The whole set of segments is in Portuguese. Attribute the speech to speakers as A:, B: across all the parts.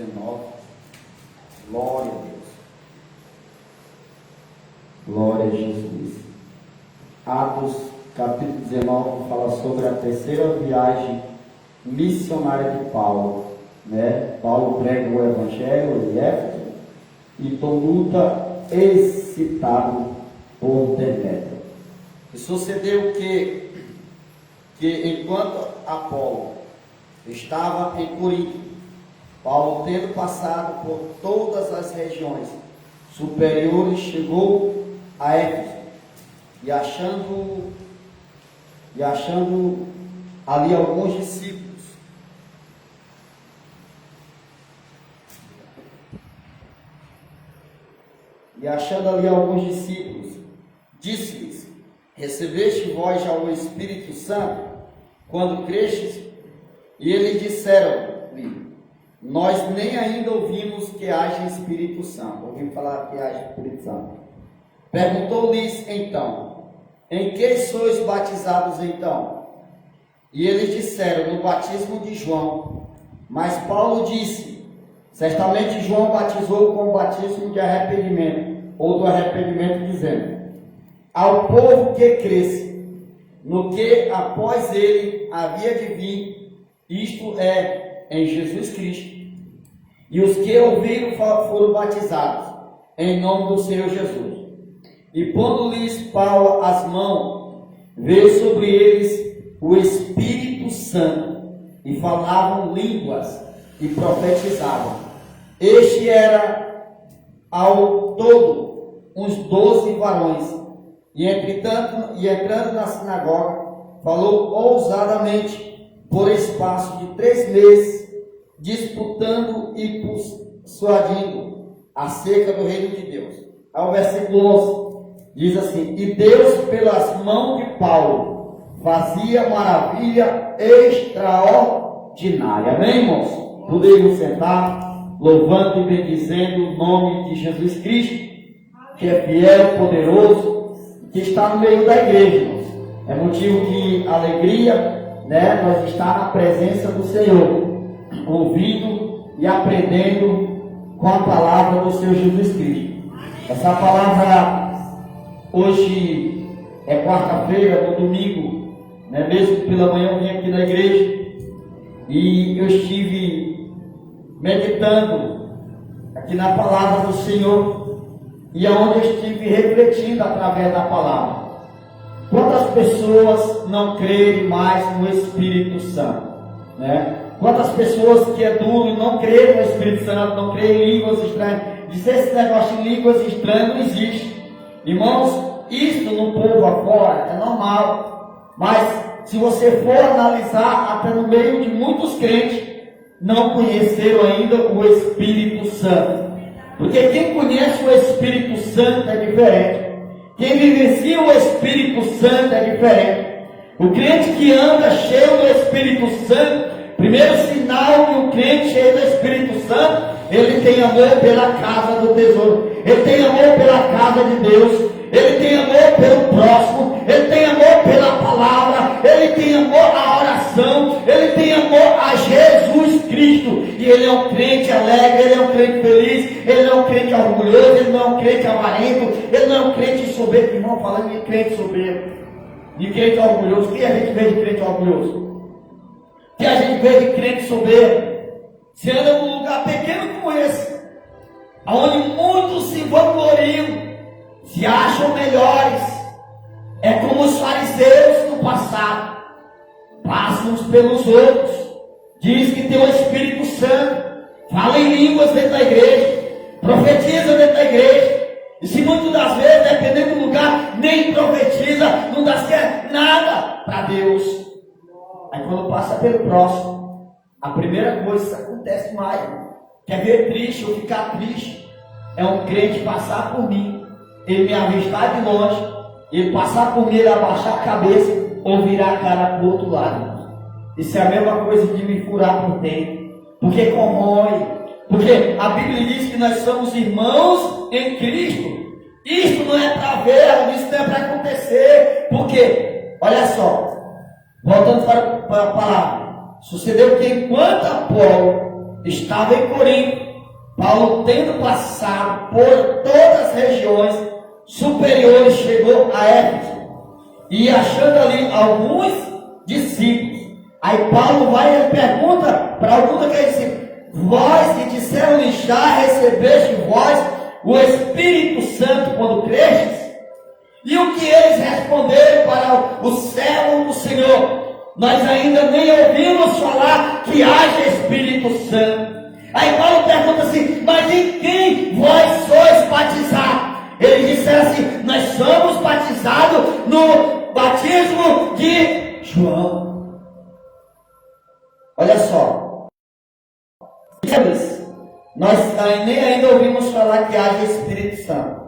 A: 19. Glória a Deus. Glória a Jesus. Atos capítulo 19 fala sobre a terceira viagem missionária de Paulo. Paulo prega o Evangelho em Éfeso e Tonuta excitado por Demétrio. E sucedeu que enquanto Apolo estava em Corinto, Paulo, tendo passado por todas as regiões superiores, chegou a Éfeso e achando ali alguns discípulos, disse-lhes: recebeste vós já o Espírito Santo quando crestes? E eles disseram-lhe: nós nem ainda ouvimos que haja Espírito Santo. Ouvimos falar que haja Espírito Santo. Perguntou-lhes então: em que sois batizados então? E eles disseram: no batismo de João. Mas Paulo disse: certamente João batizou com o batismo de arrependimento, ou do arrependimento, dizendo: ao povo que cresce no que após ele havia de vir, isto é, em Jesus Cristo. E os que ouviram foram batizados em nome do Senhor Jesus. E pondo-lhes Paulo as mãos, veio sobre eles o Espírito Santo, e falavam línguas e profetizavam. Este era ao todo uns 12 varões. E entrando na sinagoga, falou ousadamente por espaço de 3 meses, disputando e persuadindo acerca do reino de Deus. Ao versículo 11, diz assim: e Deus, pelas mãos de Paulo, fazia maravilha extraordinária. Amém, irmãos? Podemos sentar, louvando e bendizendo o nome de Jesus Cristo, que é fiel, poderoso, que está no meio da igreja, irmãos. É motivo de alegria, nós estar na presença do Senhor, ouvindo e aprendendo com a palavra do Senhor Jesus Cristo. Essa palavra, hoje é quarta-feira, no domingo, mesmo pela manhã eu vim aqui na igreja e eu estive meditando aqui na palavra do Senhor, e aonde eu estive refletindo através da palavra. Quantas pessoas não creem mais no Espírito Santo, Quantas pessoas que é duro e não creem no Espírito Santo, não creem em línguas estranhas. Dizer esse negócio de línguas estranhas não existe. Irmãos, isso no povo afora é normal. Mas se você for analisar, até no meio de muitos crentes, não conheceram ainda o Espírito Santo. Porque quem conhece o Espírito Santo é diferente. Quem vivencia o Espírito Santo é diferente. O crente que anda cheio do Espírito Santo, primeiro sinal que o crente cheio do Espírito Santo, ele tem amor pela casa do tesouro, ele tem amor pela casa de Deus, ele tem amor pelo próximo, ele tem amor pela palavra, ele tem amor à oração, ele tem amor a Jesus Cristo. E ele é um crente alegre, ele é um crente feliz, ele não é um crente orgulhoso, ele não é um crente avarento, ele não é um crente soberbo. Irmão, falando de crente soberbo, de crente orgulhoso, o que a gente vê de crente orgulhoso? O que a gente vê de crente soberbo? Se anda num lugar pequeno como esse, onde muitos se vangloriam, se acham melhores, é como os fariseus no passado, passam uns pelos outros, diz que tem o Espírito Santo, fala em línguas dentro da igreja, profetiza dentro da igreja, e se muitas das vezes, dependendo do lugar, nem profetiza, não dá certo nada para Deus. Aí quando passa pelo próximo, a primeira coisa que acontece mais, quer ver triste ou ficar triste, é um crente passar por mim, ele me avistar de longe, ele passar por mim, ele abaixar a cabeça ou virar a cara para o outro lado. Isso é a mesma coisa de me furar por dentro, porque corrói. Porque a Bíblia diz que nós somos irmãos em Cristo. Isso não é para ver, isso não é para acontecer. Porque, olha só, voltando para a palavra, sucedeu que enquanto Apolo estava em Corinto, Paulo, tendo passado por todas as regiões superiores, chegou a Éfeso e achando ali alguns discípulos. Aí Paulo vai e pergunta para algum daqueles discípulos: vós que disseram-lhe, já recebeste vós o Espírito Santo quando crestes? E o que eles responderam para o servo do Senhor? Nós ainda nem ouvimos falar que haja Espírito Santo. Aí Paulo pergunta assim: mas em quem vós sois batizados? Eles disseram assim: nós somos batizados no batismo de João. Olha só, nós nem ainda ouvimos falar que haja Espírito Santo.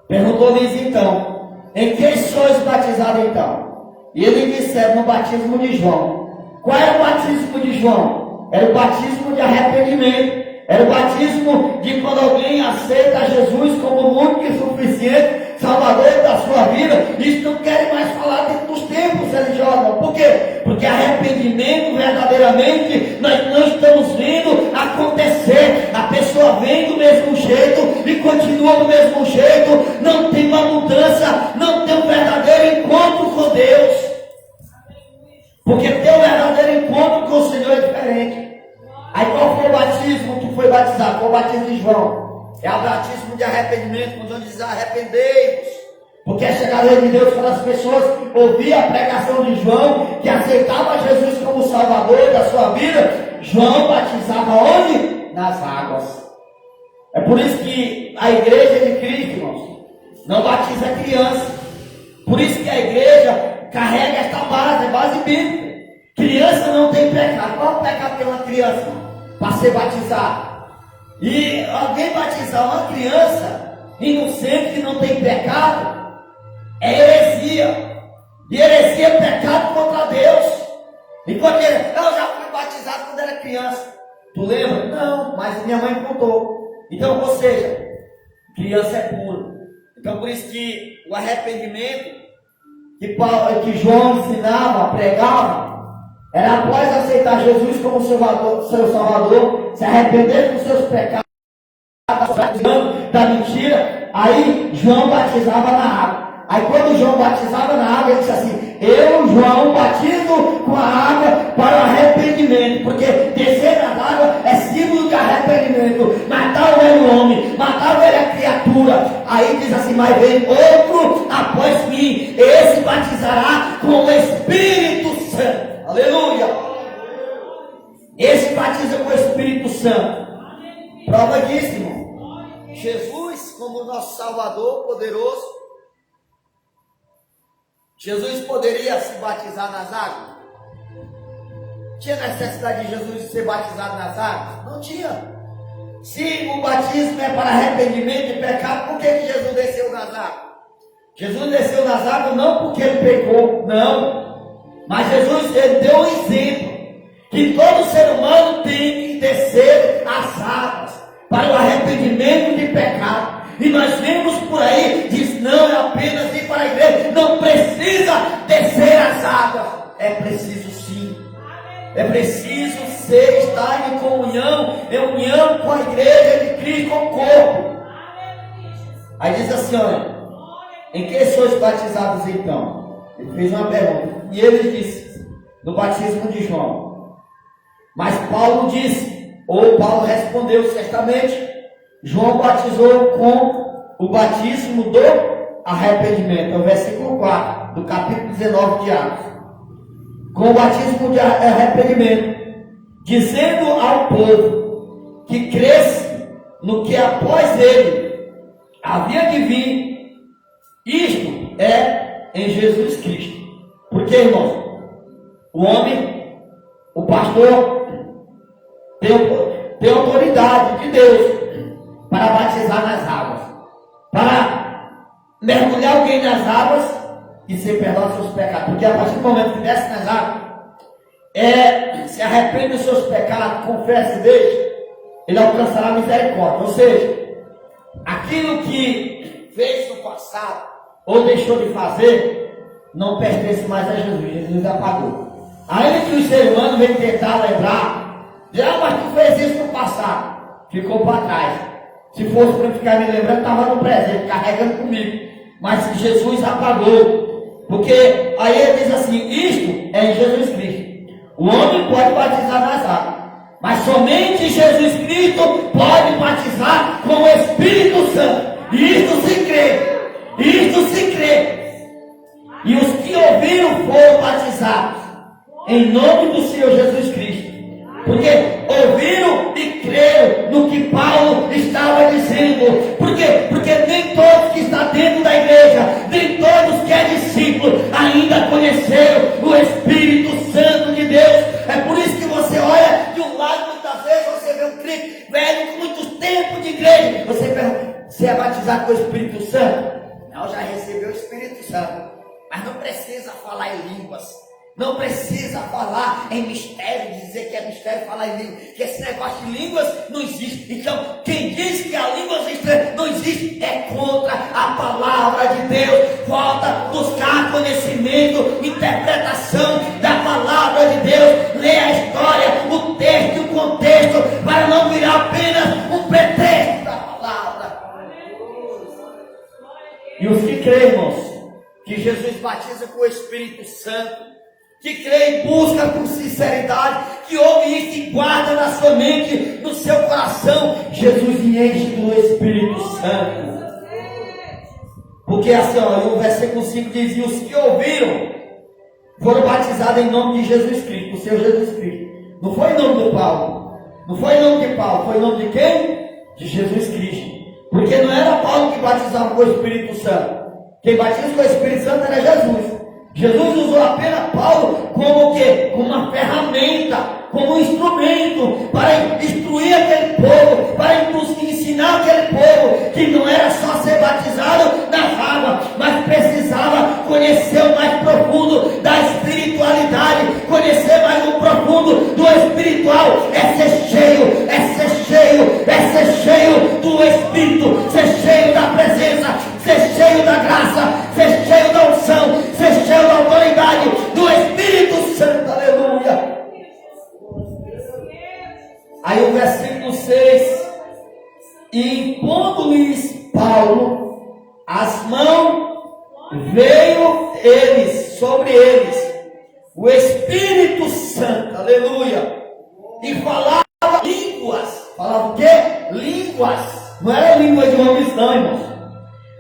A: Perguntou-lhes então: em quem sois batizados então? E eles disseram: no batismo de João. Qual era o batismo de João? Era o batismo de arrependimento. Era o batismo de quando alguém aceita Jesus como o único e suficiente Salvador da sua vida. Isso não quer mais falar dentro dos tempos religiosos. Por quê? Porque arrependimento verdadeiramente nós não estamos vendo acontecer. A pessoa vem do mesmo jeito e continua do mesmo jeito. Não tem uma mudança, não tem um verdadeiro encontro com Deus. Porque teu verdadeiro encontro com o Senhor é diferente. Aí qual foi o batismo que foi batizado? Foi o batismo de João. É o batismo de arrependimento, quando diz arrependei-vos. Porque a chegada de Deus, quando as pessoas ouviam a pregação de João, que aceitava Jesus como Salvador da sua vida, João batizava onde? Nas águas. É por isso que a igreja de Cristo, irmãos, não batiza criança. Por isso que a igreja carrega esta base bíblica. Criança não tem pecado. Qual o pecado de uma criança? Para ser batizado. E alguém batizar uma criança inocente que não tem pecado é heresia. E heresia é pecado contra Deus. Enquanto ele, eu já fui batizado quando era criança. Tu lembra? Não, mas minha mãe contou. Então, ou seja, criança é pura. Então, por isso que o arrependimento que João ensinava, pregava, era após aceitar Jesus como seu Salvador, se arrepender dos seus pecados, da mentira. Aí João batizava na água. Aí quando João batizava na água, ele disse assim: eu, João, batizo com a água para o arrependimento. Porque descer na água é símbolo de arrependimento. Matar o velho homem, matar a velha criatura. Aí diz assim: mas vem outro após mim, esse batizará com o Espírito Santo. Aleluia! Esse batiza com o Espírito Santo. Prova disso, irmão. Jesus, como nosso Salvador poderoso, Jesus poderia se batizar nas águas? Tinha necessidade de Jesus ser batizado nas águas? Não tinha. Se o batismo é para arrependimento e pecado, por que Jesus desceu nas águas? Jesus desceu nas águas não porque ele pecou, não. Mas Jesus deu um exemplo que todo ser humano tem que descer as águas para o arrependimento de pecado. E nós vemos por aí, diz: não é apenas ir para a igreja, não precisa descer as águas. É preciso sim. É preciso estar em comunhão, em união com a igreja de Cristo, com o corpo. Aí diz assim: olha, em que sois batizados então? Ele fez uma pergunta. E ele disse: no batismo de João. Mas Paulo disse, ou Paulo respondeu certamente: João batizou com o batismo do arrependimento. É o versículo 4 do capítulo 19 de Atos. Com o batismo de arrependimento, dizendo ao povo que cresce no que após ele havia de vir, isto é em Jesus Cristo. Porque, irmãos, o homem, o pastor, tem autoridade de Deus para batizar nas águas, para mergulhar alguém nas águas e ser perdoado dos seus pecados. Porque a partir do momento que desce nas águas, se arrepende dos seus pecados, confessa e deixa, ele alcançará misericórdia. Ou seja, aquilo que fez no passado ou deixou de fazer não pertence mais a Jesus. Jesus apagou. Ainda que o ser humano venha tentar lembrar, Já, mas tu fez isso no passado. Ficou para trás. Se fosse para ficar me lembrando, estava no presente, carregando comigo. Mas Jesus apagou. Porque aí ele diz assim: isto é em Jesus Cristo. O homem pode batizar nas águas, mas somente Jesus Cristo pode batizar com o Espírito Santo. E isto se crê. Isto se crê. E os que ouviram foram batizados em nome do Senhor Jesus Cristo. Porque ouviram e creram no que Paulo estava dizendo. Por quê? Porque nem todos que estão dentro da igreja, nem todos que é discípulo, ainda conheceram o Espírito Santo de Deus. É por isso que você olha de um lado, muitas vezes você vê um crente velho com muito tempo de igreja. Você pergunta: você é batizado com o Espírito Santo? Não, já recebeu o Espírito Santo. Mas não precisa falar em línguas. Não precisa falar em mistério, dizer que é mistério falar em línguas, que esse negócio de línguas não existe. Então, quem diz que a língua não existe é contra a palavra de Deus. Volta a buscar conhecimento, interpretação da palavra de Deus. Lê a história, o texto e o contexto, para não virar apenas um pretexto da palavra. E os que creem, irmãos, que Jesus batiza com o Espírito Santo, que crê e busca com sinceridade, que ouve isso e guarda na sua mente, no seu coração, Jesus lhe enche do Espírito Santo. Porque assim, ó, o versículo 5 diz: e os que ouviram foram batizados em nome de Jesus Cristo, o Senhor Jesus Cristo. Não foi em nome do Paulo, não foi em nome de Paulo, foi em nome de quem? De Jesus Cristo. Porque não era Paulo que batizava com o Espírito Santo. Quem batiza com o Espírito Santo era Jesus. Jesus usou apenas Paulo como o quê? Como uma ferramenta, como um instrumento para instruir aquele povo, para ensinar aquele povo que não era só ser batizado nas águas, mas precisava conhecer o mais profundo da espiritualidade, conhecer mais o profundo do espiritual, é ser cheio, é ser cheio, é ser cheio do Espírito, ser cheio da presença, ser cheio da graça, ser cheio da unção, ser cheio da autoridade do Espírito Santo, aleluia. Aí o versículo 6: e impondo-lhes Paulo as mãos, veio sobre eles o Espírito Santo, aleluia, e falava línguas. Falava o quê? Línguas. Não era língua de homens não, irmãos.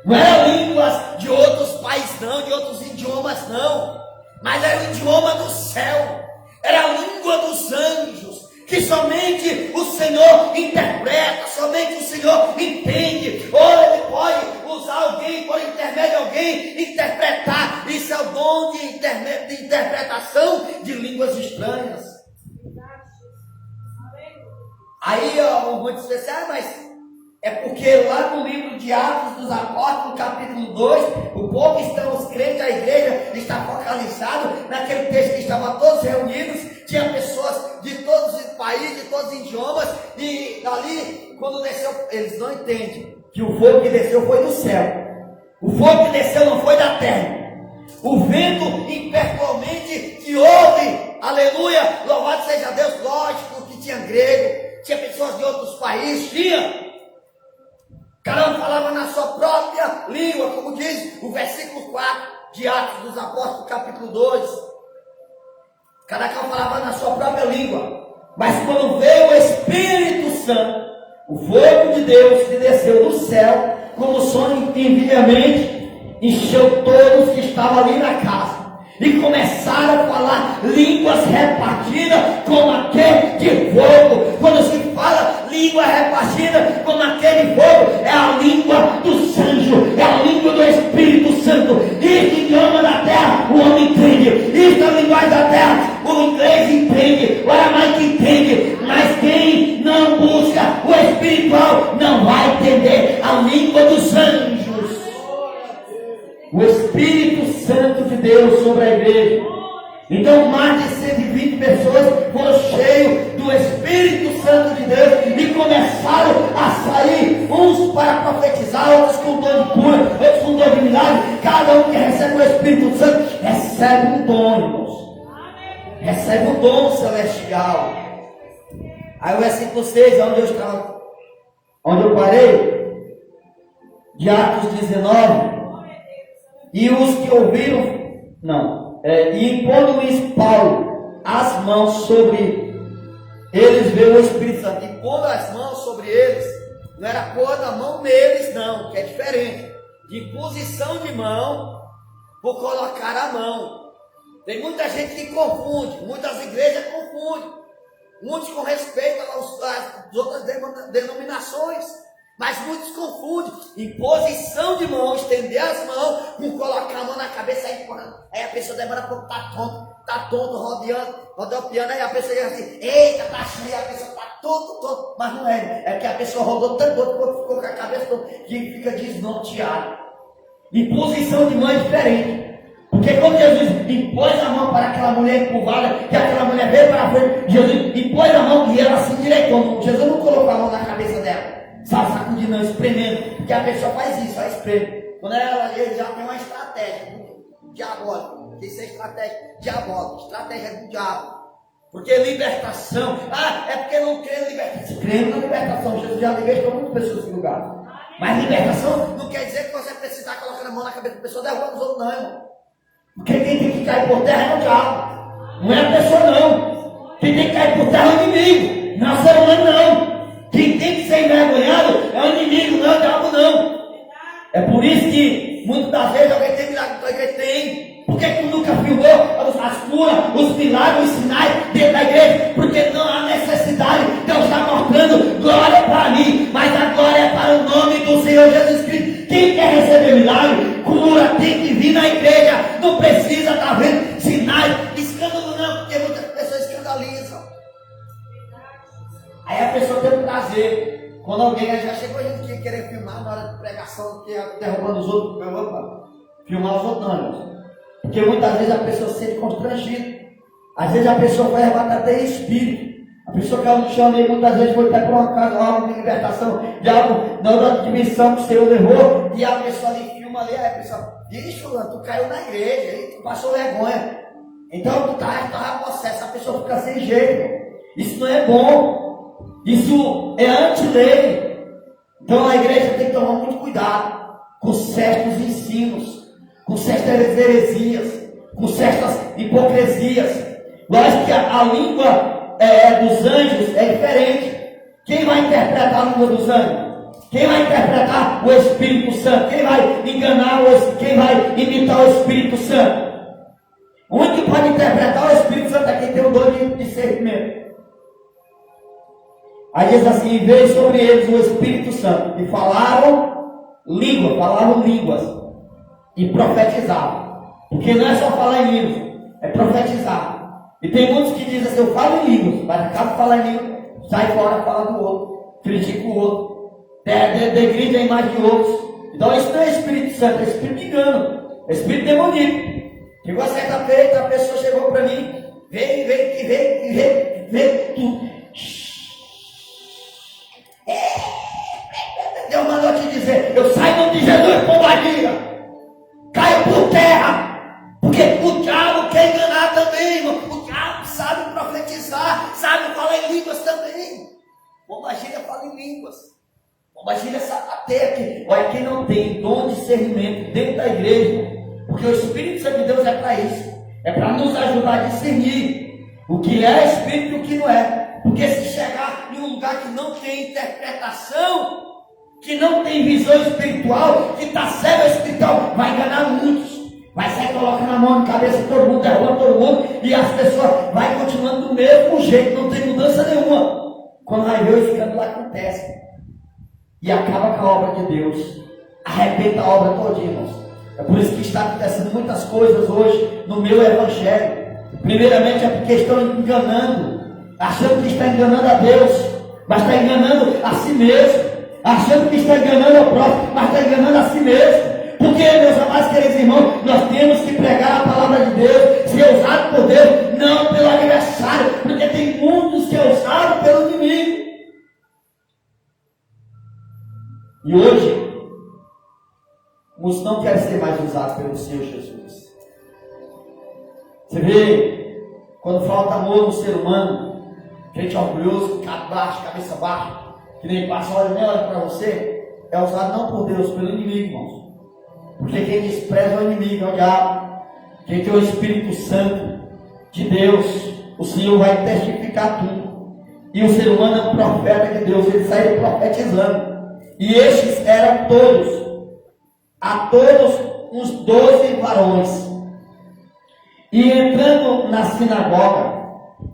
A: Não era línguas de outros países não, de outros idiomas não, mas era o idioma do céu, era a língua dos anjos, que somente o Senhor interpreta, somente o Senhor entende. Ou Ele pode usar alguém, por intermédio de alguém, interpretar. Isso é o dom de interpretação de línguas estranhas. Aí muitos dizem: mas é porque lá no livro de Atos dos Apóstolos, capítulo 2, o povo estão, os crentes, a igreja está focalizado naquele texto que estavam todos reunidos, tinha pessoas de todos os países, de todos os idiomas, e ali, quando desceu, eles não entendem que o fogo que desceu foi do céu, o fogo que desceu não foi da terra, o vento impetuosamente que houve, aleluia, louvado seja Deus. Lógico que tinha grego, tinha pessoas de outros países, tinha. Cada um falava na sua própria língua, como diz o versículo 4 de Atos dos Apóstolos, capítulo 2. Cada um falava na sua própria língua. Mas quando veio o Espírito Santo, o fogo de Deus que desceu do céu, como som enviamente, encheu todos que estavam ali na casa. E começaram a falar línguas repartidas como aquele de fogo. Quando se fala língua repartida como aquele fogo, é a língua dos anjos, é a língua do Espírito Santo. Isso idioma da terra, o homem entende. Isso a linguagem da terra, o inglês entende, o aramaico entende. Mas quem não busca o espiritual não vai entender a língua dos anjos. O Espírito Santo de Deus sobre a igreja. Então mais de 120 pessoas foram cheios do Espírito Santo de Deus e começaram a sair, uns para profetizar, outros com dom de cura, outros com dom de milagre. Cada um que recebe o Espírito Santo recebe um dom, irmãos. Recebe um dom celestial. Aí o versículo 6, onde eu parei, de Atos 19, e os que ouviram, e impondo-lhes Paulo as mãos sobre eles, veio o Espírito Santo. E pondo as mãos sobre eles, não era pôr a mão neles, não, que é diferente. De imposição de mão, por colocar a mão. Tem muita gente que confunde, muitas igrejas confundem, muitos com respeito às outras denominações, mas muitos confundem. Imposição de mão, estender as mãos, por colocar a mão na cabeça, aí a pessoa demora pouco, tá tonto, rodopiando, aí a pessoa diz assim, eita, tá cheio, a pessoa tá tonto, mas não é, é que a pessoa rodou tanto, ficou com a cabeça toda, que fica desnorteado. Imposição de mão é diferente. Porque quando Jesus impôs a mão para aquela mulher encurvada, que aquela mulher veio para frente, Jesus impôs a mão e ela se endireitou. Jesus não colocou a mão na cabeça dela, sacudindo, não, espremendo, porque a pessoa faz isso, ela espreme. Quando ele já tem uma estratégia diabólica, isso é estratégia diabólica, estratégia do diabo. Porque libertação, é porque não crê em libertação. Crendo na libertação, Jesus já libertou muitas pessoas nesse lugar. Mas libertação não quer dizer que você precisa colocar a mão na cabeça da pessoa, derrubando os outros, não, irmão. Porque quem tem que cair por terra é o diabo, não é a pessoa, não. Quem tem que cair por terra é o inimigo, não é o ser humano, não. Quem tem que ser envergonhado é o inimigo, não é o diabo, não. É por isso que muitas das vezes alguém tem milagre na tua igreja, tem. Por que tu nunca filmou as curas, os milagres, os sinais dentro da igreja? Porque não há necessidade. Deus está mostrando glória para mim, mas a glória é para o nome do Senhor Jesus Cristo. Quem quer receber milagre, cura, tem que vir na igreja. Não precisa estar vendo sinais, escândalo não, porque muitas pessoas escandalizam. Aí a pessoa tem um prazer. Quando alguém já chegou a gente que querer filmar na hora de pregação, que é derrubando os outros, filmar os outros não. Porque muitas vezes a pessoa se sente constrangida. Às vezes a pessoa vai arrebatar até espírito. A pessoa caiu no chão e muitas vezes foi até por uma casa, algo de libertação, de algo na outra dimensão que o Senhor levou. E a pessoa ali filma ali, aí a pessoa, vixe, tu caiu na igreja, aí tu passou vergonha. Então tu tá possesso, a pessoa fica sem jeito. Isso não é bom. Isso é anti-lei. Então a igreja tem que tomar muito cuidado com certos ensinos, com certas heresias, com certas hipocrisias. Lógico que a língua dos anjos é diferente. Quem vai interpretar a língua dos anjos? Quem vai interpretar o Espírito Santo? Quem vai enganar quem vai imitar o Espírito Santo? O único que pode interpretar o Espírito Santo é quem tem o dom de discernimento. Aí diz assim, veio sobre eles o Espírito Santo, e falavam línguas, e profetizavam. Porque não é só falar em línguas, é profetizar. E tem muitos que dizem assim, eu falo em línguas, mas acaba de falar em línguas, sai fora, fala do outro, critica o outro, degride a imagem de outros. Então isso não é Espírito Santo, é Espírito de engano, é Espírito demoníaco. Chegou a certa feita, a pessoa chegou para mim, veio, tudo. Deus mandou te dizer, eu saio em nome de Jesus, pombagira, caio por terra, porque o diabo quer enganar também, irmão. O diabo sabe profetizar, sabe falar em línguas também. Pombagira fala em línguas, pombagira sabe até aqui. Olha, quem não tem dom de discernimento dentro da igreja, porque o Espírito Santo de Deus é para isso, é para nos ajudar a discernir o que é Espírito e o que não é. Porque se chegar em um lugar que não tem interpretação, que não tem visão espiritual, que está cego espiritual, vai enganar muitos. Vai sair colocando a mão na cabeça de todo mundo, derrubando todo mundo, e as pessoas vai continuando do mesmo jeito, não tem mudança nenhuma. Quando vai ver, o escândalo acontece. E acaba com a obra de Deus. Arrebenta a obra toda, irmãos. É por isso que está acontecendo muitas coisas hoje no meu evangelho. Primeiramente é porque estão enganando, achando que está enganando a Deus, mas está enganando a si mesmo. Achando que está enganando ao próximo, mas está enganando a si mesmo. Porque, meus amados queridos irmãos, nós temos que pregar a palavra de Deus, ser usado por Deus, não pelo adversário, porque tem muitos que é usado pelo inimigo. E hoje, muitos não querem ser mais usados pelo Senhor Jesus. Você vê, quando falta amor no ser humano, gente orgulhoso, baixo, cabeça baixa, que nem passa, olha para você, é usado não por Deus, pelo inimigo, irmãos. Porque quem despreza é o inimigo, é o diabo. Quem tem o Espírito Santo de Deus, o Senhor vai testificar tudo. E o ser humano é um profeta de Deus, ele sai profetizando. E estes eram a todos uns 12 varões. E entrando na sinagoga,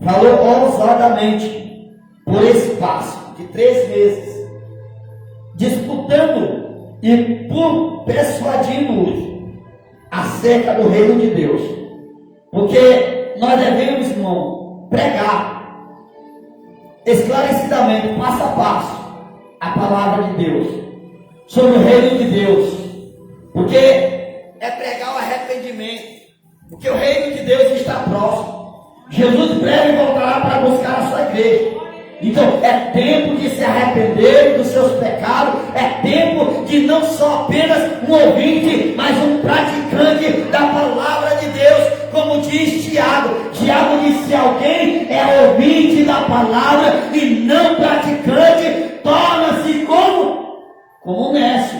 A: falou ousadamente, por espaço de 3 meses, disputando e por persuadindo-os acerca do reino de Deus. Porque nós devemos, irmão, pregar esclarecidamente, passo a passo, a palavra de Deus, sobre o reino de Deus. Porque é pregar o arrependimento. Porque o reino de Deus está próximo. Jesus breve voltará para buscar a sua igreja. Então é tempo de se arrepender dos seus pecados. É tempo de não só apenas um ouvinte, mas um praticante da palavra de Deus. Como diz Tiago. Tiago diz: se alguém é ouvinte da palavra e não praticante, torna-se como um néscio.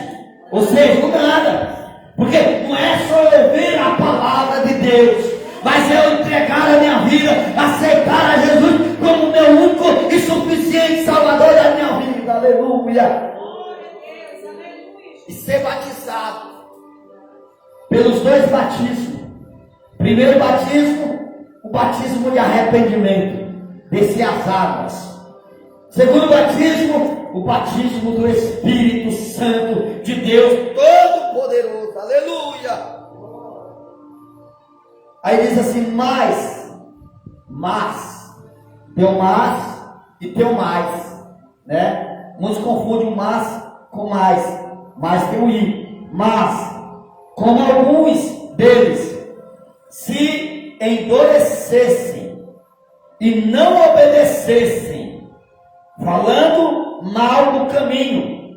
A: Ou seja, nada. Porque não é só ouvir a palavra de Deus, mas eu entregar a minha vida, aceitar a Jesus como meu único e suficiente Salvador da minha vida. Aleluia. E ser batizado pelos 2 batismos. Primeiro batismo, o batismo de arrependimento, descer as águas. Segundo batismo, o batismo do Espírito Santo de Deus Todo-Poderoso. Aleluia. Aí diz assim: mas, tem o mas e tem o mais, né? Muitos confundem o mas com mais tem o i. Mas, como alguns deles se endurecessem e não obedecessem, falando mal do caminho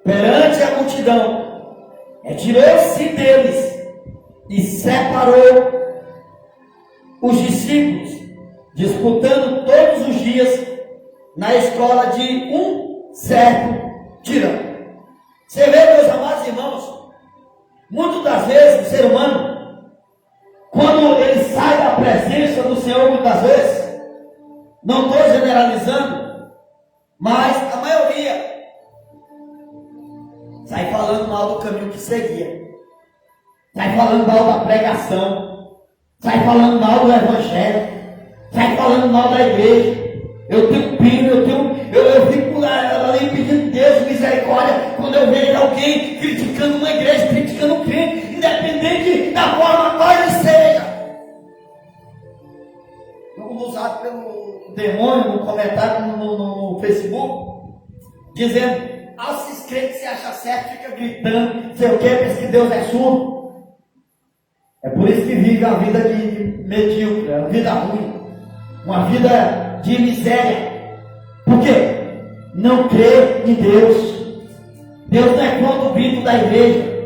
A: perante a multidão, retirou-se deles e separou os discípulos, disputando todos os dias na escola de um certo tirano. Você vê, meus amados irmãos, muitas das vezes o ser humano, quando ele sai da presença do Senhor, muitas vezes, não estou generalizando, mas a maioria sai falando mal do caminho que seguia, sai falando mal da pregação, sai falando mal do evangelho, sai falando mal da igreja. Eu tenho pena, eu fico ali pedindo Deus misericórdia quando eu vejo alguém criticando uma igreja, criticando um crente, independente da forma qual ele seja. Usado pelo demônio no comentário no Facebook, dizendo: esses crentes se acham certo, fica gritando, sei o que, pensa que Deus é surdo. É por isso que vive a vida de medíocre, uma vida ruim, uma vida de miséria. Por quê? Não crê em Deus. Deus não é contra o grito da igreja.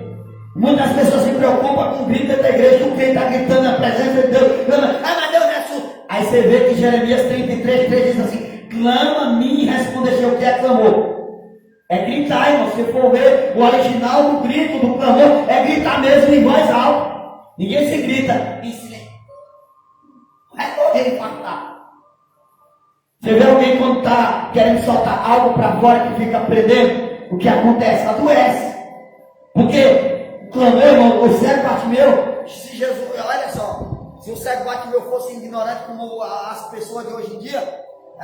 A: Muitas pessoas se preocupam com o grito da igreja, com quem está gritando na presença de Deus. Mas Deus não é surdo. Aí você vê que Jeremias 33:3 diz assim: clama a mim e respondeste. O que é clamor? É gritar, irmão. Se for ver o original do grito, do clamor, é gritar mesmo em voz alta. Ninguém se grita em silêncio. Vai correr e infartar. Você vê alguém quando está querendo soltar algo para fora que fica prendendo, o que acontece? Adoece. Porque o clamor, irmão, o cego Bartimeu, se Jesus, olha só, se o cego Bartimeu fosse ignorante como as pessoas de hoje em dia,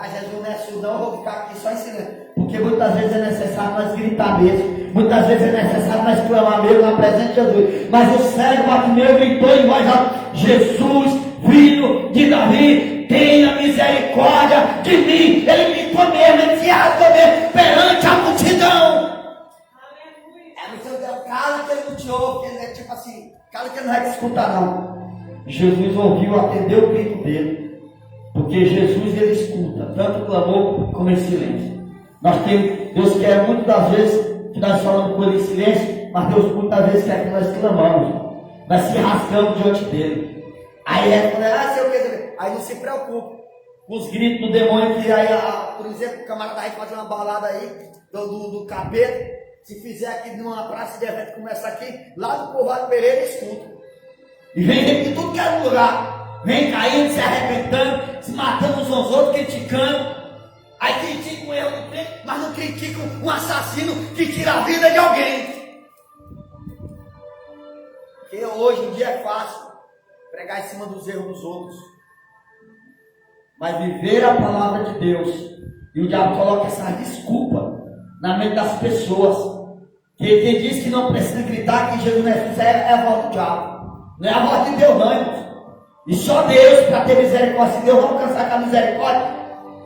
A: Jesus não é surdo, não, eu vou ficar aqui só ensinando. Porque muitas vezes é necessário nós gritar mesmo, muitas vezes é necessário nós clamar mesmo na presença de Jesus. Mas o cego Bartimeu gritou em voz alta: Jesus, filho de Davi, tenha misericórdia de mim. Ele gritou mesmo, ele se rasgou mesmo perante a multidão. Cala que ele não te ouve, ele é tipo assim, cala que ele não vai te escutar não. Jesus ouviu, atendeu o grito dele. Porque Jesus, ele escuta tanto o clamor como em silêncio. Deus quer muitas das vezes que nós falamos com ele em silêncio, mas Deus muitas vezes quer que nós clamamos, nós se rasgamos diante dele. Aí é quando sei o que, aí não se preocupe. os gritos do demônio, que aí, por exemplo, o camarada vai fazer uma balada aí, do capeta, se fizer aqui numa praça de evento, começa aqui, lá do Povoado Pereira, escuta. E vem de tudo que é lugar, vem caindo, se arrebentando, se matando uns aos outros, criticando. Aí criticam eu, mas não criticam um assassino que tira a vida de alguém. Porque hoje em dia é fácil pregar em cima dos erros dos outros. Mas viver a palavra de Deus, e o diabo coloca essa desculpa na mente das pessoas. Quem diz que não precisa gritar que Jesus não é Jesus é a voz do diabo. Não é a voz de Deus, não, irmãos. E só Deus, para ter misericórdia, se Deus não alcançar com a misericórdia,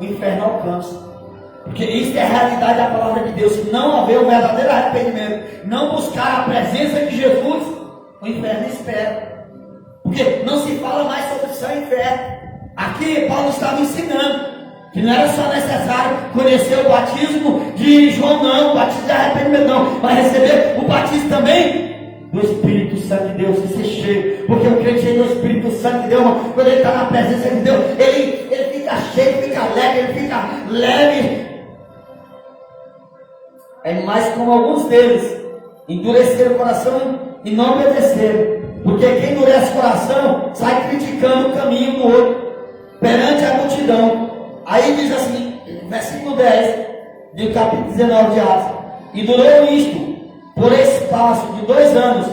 A: o inferno alcança. Porque isso é a realidade da palavra de Deus. Se não houver o verdadeiro arrependimento, não buscar a presença de Jesus, o inferno espera. Porque não se fala mais sobre céu e inferno. Aqui Paulo estava ensinando que não era só necessário conhecer o batismo de João, não, o batismo de arrependimento, não, mas receber o batismo também do Espírito Santo de Deus, e ser cheio. Porque o crente cheio do Espírito Santo de Deus, quando ele está na presença de Deus, ele fica cheio, fica leve, ele fica leve. É mais como alguns deles endureceram o coração e não obedeceram. Porque quem endurece o coração sai criticando o caminho do outro perante a multidão. Aí diz assim, versículo 10 do capítulo 19 de Atos: e durou isto por espaço de 2 anos,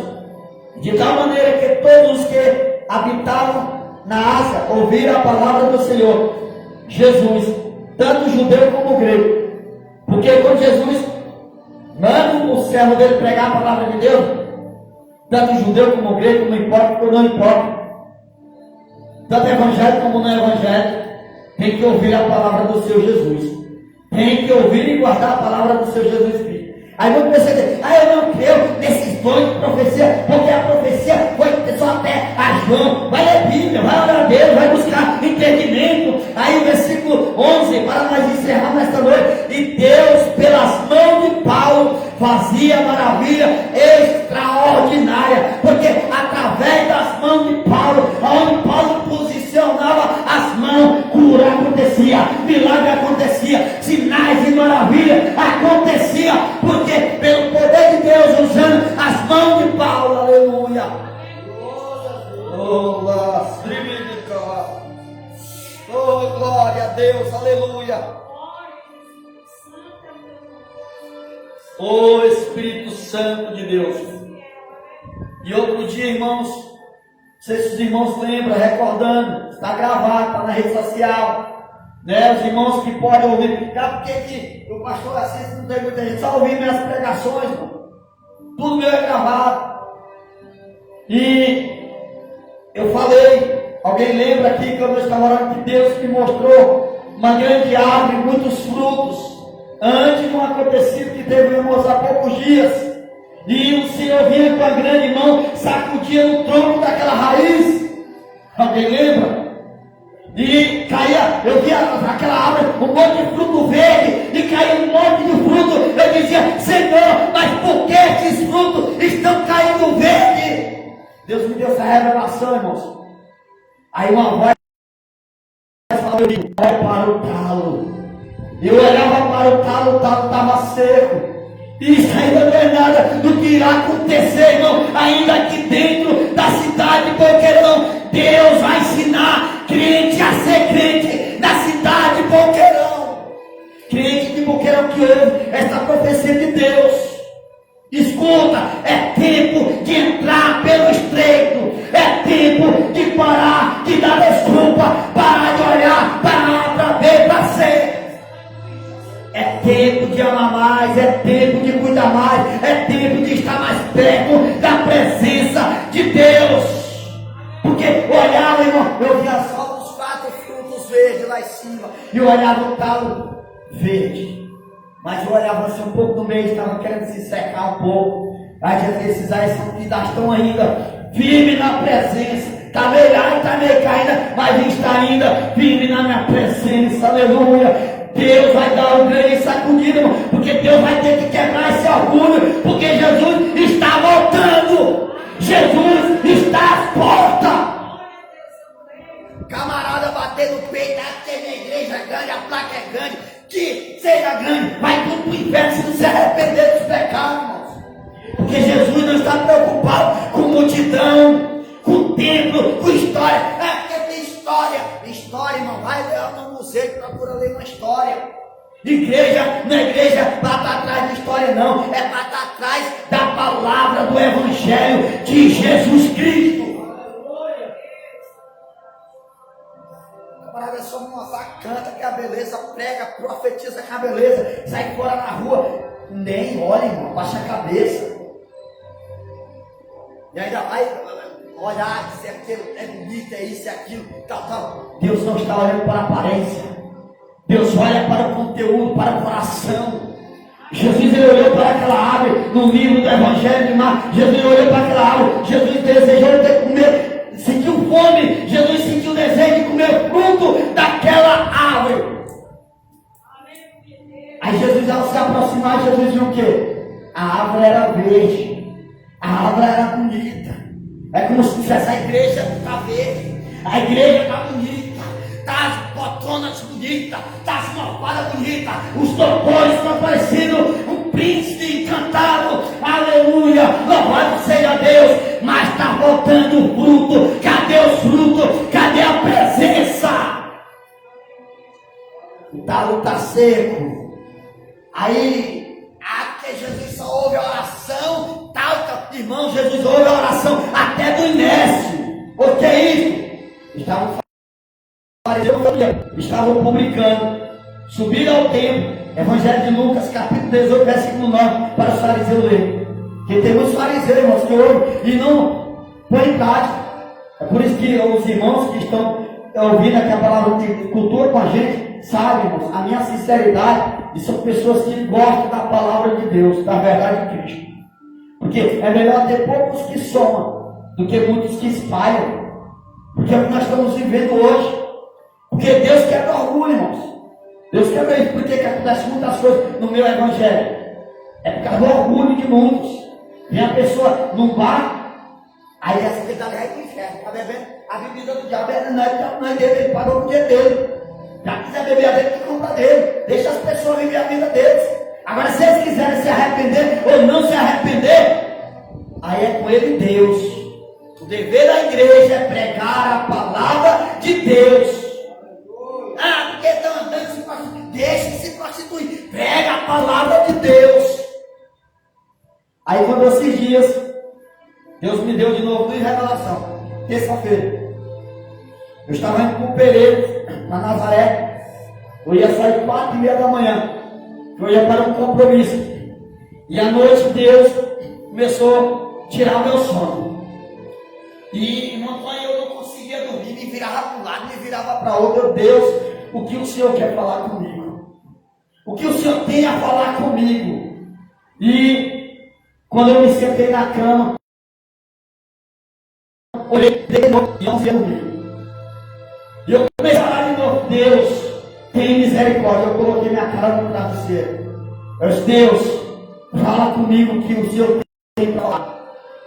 A: de tal maneira que todos os que habitavam na Ásia ouviram a palavra do Senhor Jesus, tanto judeu como grego. Porque quando Jesus manda o servo dele pregar a palavra de Deus, tanto judeu como grego, não importa ou não importa, tanto evangélico como não evangélico, tem que ouvir a palavra do seu Jesus. Tem que ouvir e guardar a palavra do seu Jesus Cristo. Aí vamos pensar, eu não creio nesses dons de profecia, porque a profecia foi só até a João. Vai ler Bíblia, vai orar a Deus, vai buscar entendimento. Aí o versículo 11, para nós encerrar nesta noite: e Deus, pelas mãos de Paulo, fazia maravilha extraordinária, porque através das mãos de Paulo, onde Paulo posicionava as mãos, cura acontecia, milagre acontecia, sinais e maravilha acontecia, porque pelo poder de Deus usando as mãos de Paulo. Aleluia. Oh, glória a Deus, aleluia. Oh, Espírito Santo de Deus. E outro dia, irmãos, não sei se os irmãos lembram, recordando, está gravado, está na rede social, né? Os irmãos que podem ouvir, porque que o pastor Assis não tem muita gente, só ouvir minhas pregações, irmão. Tudo meu é gravado. E eu falei, alguém lembra aqui quando eu estava orando que Deus me mostrou uma grande árvore, muitos frutos, antes de um acontecido que teve há poucos dias. E o Senhor vinha com a grande mão, sacudia no tronco daquela raiz. Alguém lembra? E caía, eu via aquela árvore, um monte de fruto verde, e caía um monte de fruto. Eu dizia: Senhor, mas por que esses frutos estão caindo verde? Deus me deu essa revelação, irmãos. Aí uma voz falou: olha para o talo. Eu olhava para o talo estava seco. Isso ainda não é nada do que irá acontecer, irmão, ainda aqui dentro da cidade de Boqueirão. Deus vai ensinar crente a ser crente na cidade de Boqueirão. Crente de Boqueirão que ouve esta profecia de Deus. Escuta, é tempo de entrar pelo estreito, é tempo de parar, de dar desculpa, parar de olhar para lá, para ver, para ser. É tempo de amar mais, é tempo de cuidar mais, é tempo de estar mais perto da presença de Deus. Porque eu olhava, irmão, eu via só os 4 frutos verdes lá em cima, e eu olhava o talo verde, mas eu olhava assim um pouco no meio, estava querendo se secar um pouco. Aí esses aí estão ainda firme na presença. Está meio lá, está meio caída, mas está ainda firme na minha presença. Aleluia. Deus vai dar um grande sacudido, irmão, porque Deus vai ter que quebrar esse orgulho, porque Jesus está voltando. Jesus está à porta. Camarada bateu bater no peito, porque minha igreja é grande, a placa é grande, que seja grande, vai tudo pro inferno se não se arrepender dos pecados, irmãos. Porque Jesus não está preocupado com multidão, com templo, com história. Porque tem história. História, irmão, vai no museu e procura ler uma história. Igreja, não é igreja para estar atrás de história, não. É para estar atrás da palavra do Evangelho de Jesus Cristo. Camarada, é só mostrar, canta que a beleza, prega, profetiza que a beleza, sai fora na rua, nem olha, irmão, baixa a cabeça. E ainda vai olhar, dizer aquilo, é bonito, é isso, é aquilo, tal. Deus não está olhando para a aparência. Deus olha para o conteúdo, para o coração. Jesus ele olhou para aquela árvore no livro do Evangelho de Marcos. Jesus olhou para aquela árvore. Jesus desejou de comer, sentiu fome. Jesus sentiu o desejo de comer o fruto daquela árvore. Aí Jesus, ao se aproximar, Jesus viu o quê? A árvore era verde. A árvore era bonita. É como se dissesse: a igreja está verde. A igreja está bonita. Está as botonas bonitas. Está as malvadas bonitas. Os doutores estão parecendo um príncipe encantado. Aleluia. Louvado seja Deus. Mas está faltando o fruto. Cadê os frutos? Cadê a presença? O talo está seco. Aí, que Jesus só ouve a oração, tal, irmão, Jesus ouve a oração até do Inésio. O que é isso? Estavam publicando, subiram ao templo, Evangelho de Lucas, capítulo 18, versículo 9, para os fariseus lerem. Porque tem muitos fariseus, irmãos, que ouvem e não põem em prática. É por isso que os irmãos que estão ouvindo aqui a palavra de cultura com a gente, sabem, irmãos, a minha sinceridade, e são pessoas que gostam da palavra de Deus, da verdade de Cristo. Porque é melhor ter poucos que somam do que muitos que espalham. Porque é o que nós estamos vivendo hoje. Porque Deus quebra orgulho, irmãos. Deus quebra isso. Por que acontece muitas coisas no meu evangelho? É por causa do orgulho de muitos. Vem a pessoa num bar, aí essa bebida vai para o inferno. Está bebendo a bebida do diabo, não é dele, ele pagou o dia dele. Já quiser beber a dele, que compra dele. Deixa as pessoas viver a vida deles. Agora, se eles quiserem se arrepender ou não se arrepender, aí é com ele Deus. O dever da igreja é pregar a palavra de Deus. Porque estão andando se prostituir. Deixa de se prostituir. Prega a palavra de Deus. Aí, quando esses dias, Deus me deu de novo em revelação. Terça-feira. Eu estava indo com o Pereira, na Nazaré. Eu ia sair 4h30 da manhã. Eu ia para um compromisso. E à noite Deus começou a tirar o meu sono. E enquanto eu não conseguia dormir, me virava para um lado, me virava para outro. Meu Deus, o que o Senhor quer falar comigo? O que o Senhor tem a falar comigo? E quando eu me sentei na cama, olhei de novo e não via dormir. E eu comecei a falar de novo: Deus, tem misericórdia. Eu coloquei minha cara no travesseiro. Eu disse: Deus, fala comigo que o Senhor tem para falar.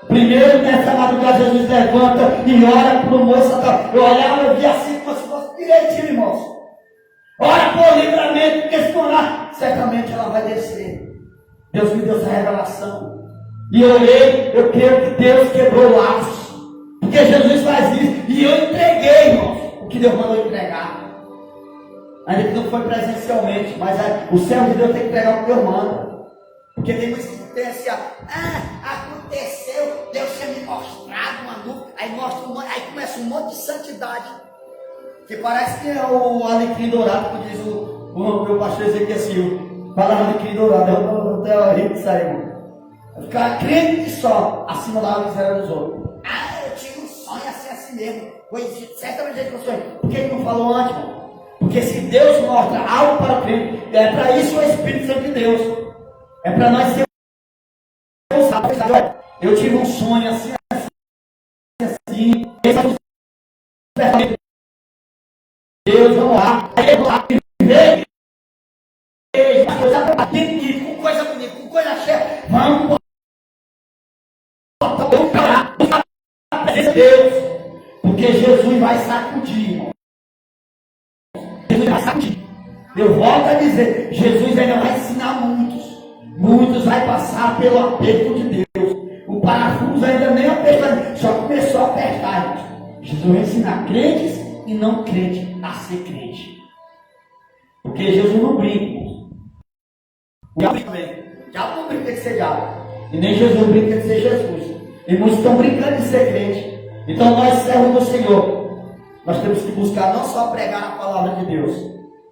A: Primeiro, nessa madrugada, Jesus levanta e ora para o moço. Eu olhava, eu via assim, como se fosse direitinho, irmãos. Ora por livramento, porque se for lá, certamente ela vai descer. Deus me deu essa revelação. E eu olhei, eu creio que Deus quebrou o laço. Porque Jesus faz isso. E eu entreguei, irmãos, o que Deus mandou entregar. Ainda que não foi presencialmente, mas o céu de Deus tem que entregar o que Deus manda. Porque tem muitos que pensam assim: aconteceu, Deus tinha me mostrado uma nuvem, aí mostra aí começa um monte de santidade. Que parece que é o alecrim dourado, como diz o meu pastor Ezequiel Silva. Fala alecrim dourado, eu até rio disso aí, irmão. Ficar crente que só, acima da miséria dos outros. Eu tive um sonho assim mesmo. Foi certamente que eu sonhei. Por que ele não falou antes, irmão? Porque se Deus mostra algo para o crente, é para isso o Espírito Santo de Deus. É para nós ser. Eu tive um sonho assim. Deus, vamos lá. Aí eu lá, veio. Com coisa bonita, com coisa cheia. Vamos parar. A presença de Deus. Porque Jesus vai sacudir, irmão. Eu volto a dizer, Jesus ainda vai ensinar muitos. Muitos vai passar pelo aperto de Deus. O parafuso ainda nem apertou, só começou a apertar. Jesus vai ensinar crentes e não crentes a ser crente. Porque Jesus não brinca. O diabo também. O diabo não brinca de ser diabo. E nem Jesus brinca de ser Jesus. E muitos estão brincando de ser crente. Então nós, servos do Senhor, nós temos que buscar não só pregar a palavra de Deus,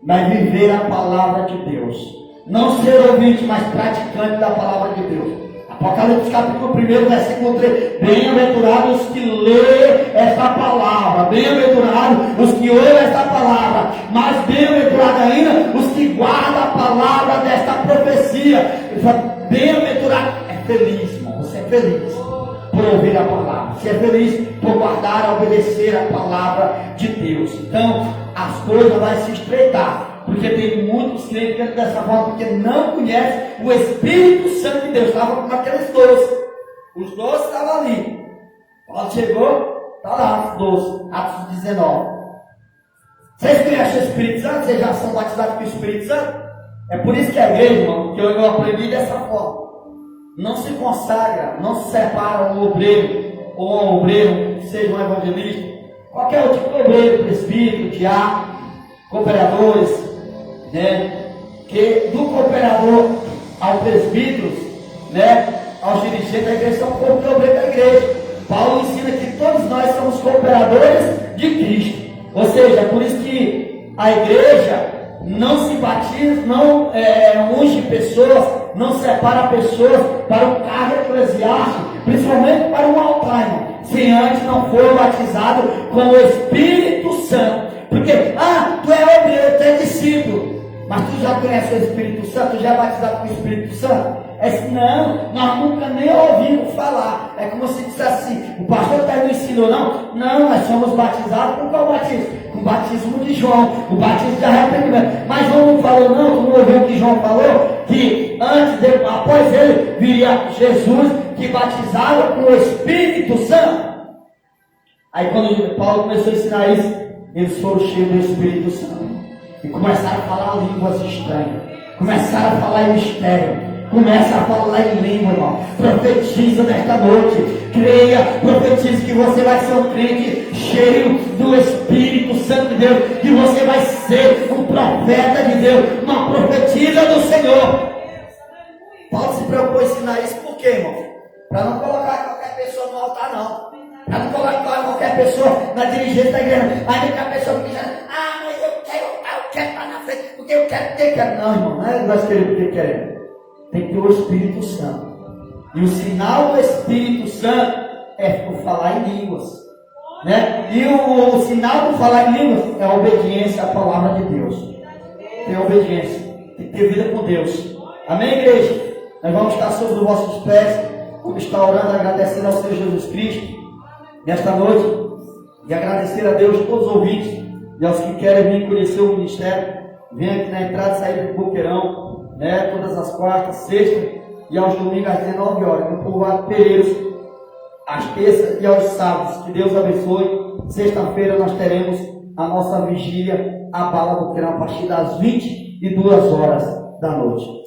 A: mas viver a palavra de Deus. Não ser ouvinte, mas praticante da palavra de Deus. Apocalipse capítulo 1, versículo 3. Bem-aventurados os que lêem esta palavra. Bem-aventurados os que ouvem esta palavra. Mas bem-aventurados ainda os que guardam a palavra desta profecia. Bem-aventurado é feliz, irmão. Você é feliz por ouvir a palavra. Você é feliz por guardar, obedecer a palavra de Deus. Então, as coisas vão se estreitar. Porque tem muitos crentes que dessa forma, porque não conhecem o Espírito Santo de Deus. Estava com aqueles 12. Os 12 estavam ali. Quando chegou, está lá, os 12, Atos 19. Vocês conhecem o Espírito Santo? Vocês já são batizados com o Espírito Santo? É por isso que a igreja, irmão, que eu aprendi dessa forma. Não se consagra, não se separa um obreiro, ou um obreiro, seja um evangelista, qualquer outro tipo de obreiro, presbítero, diácono, cooperadores, né? Que do cooperador ao presbítero, né? Aos dirigentes da igreja, são corpo de obreiro da igreja. Paulo ensina que todos nós somos cooperadores de Cristo. Ou seja, por isso que a igreja não se batiza, não unge pessoas, não separa pessoas para um cargo eclesiástico, principalmente para um altar, irmão, se antes não for batizado com o Espírito Santo. Porque, tu é obreiro, tu é discípulo, mas tu já conhece o Espírito Santo, tu já é batizado com o Espírito Santo? Não, nós nunca nem ouvimos falar. É como se dissesse assim, o pastor até não ensinou, não, nós somos batizados com qual batismo? Com o batismo de João, o batismo de arrependimento. Mas João não falou, não, tu não ouviu o que João falou? Que após ele, viria Jesus, que batizava com o Espírito Santo. Aí quando Paulo começou a ensinar isso, eles foram cheios do Espírito Santo. E começaram a falar línguas estranhas. Começaram a falar em mistério. Começa a falar em língua, irmão. Profetiza nesta noite. Creia, profetiza que você vai ser um crente cheio do Espírito Santo de Deus. Que você vai ser um profeta de Deus. Uma profetisa do Senhor. Paulo se preocupou em ensinar isso por quê, irmão? Para não colocar qualquer pessoa no altar, não. Para não colocar qualquer pessoa na dirigência da igreja. Aí que a pessoa fica dizendo, mas eu quero estar na frente, porque eu quero. Não, irmão, não é nós queremos porque queremos. Tem que ter o Espírito Santo. E o sinal do Espírito Santo é por falar em línguas, né? E o sinal do falar em línguas é a obediência à palavra de Deus. Tem obediência, tem que ter vida com Deus. Amém, igreja? Nós vamos estar sobre os vossos pés, vamos estar orando, agradecendo ao Senhor Jesus Cristo nesta noite, e agradecer a Deus, todos os ouvintes e aos que querem vir conhecer o ministério. Venha aqui na entrada e saída do Boqueirão, né? Todas as quartas, sextas e aos domingos às 19 horas, no povoado Pereiros, às terças e aos sábados. Que Deus abençoe. Sexta-feira nós teremos a nossa vigília, a Bala Boqueirão, a partir das 22 horas da noite.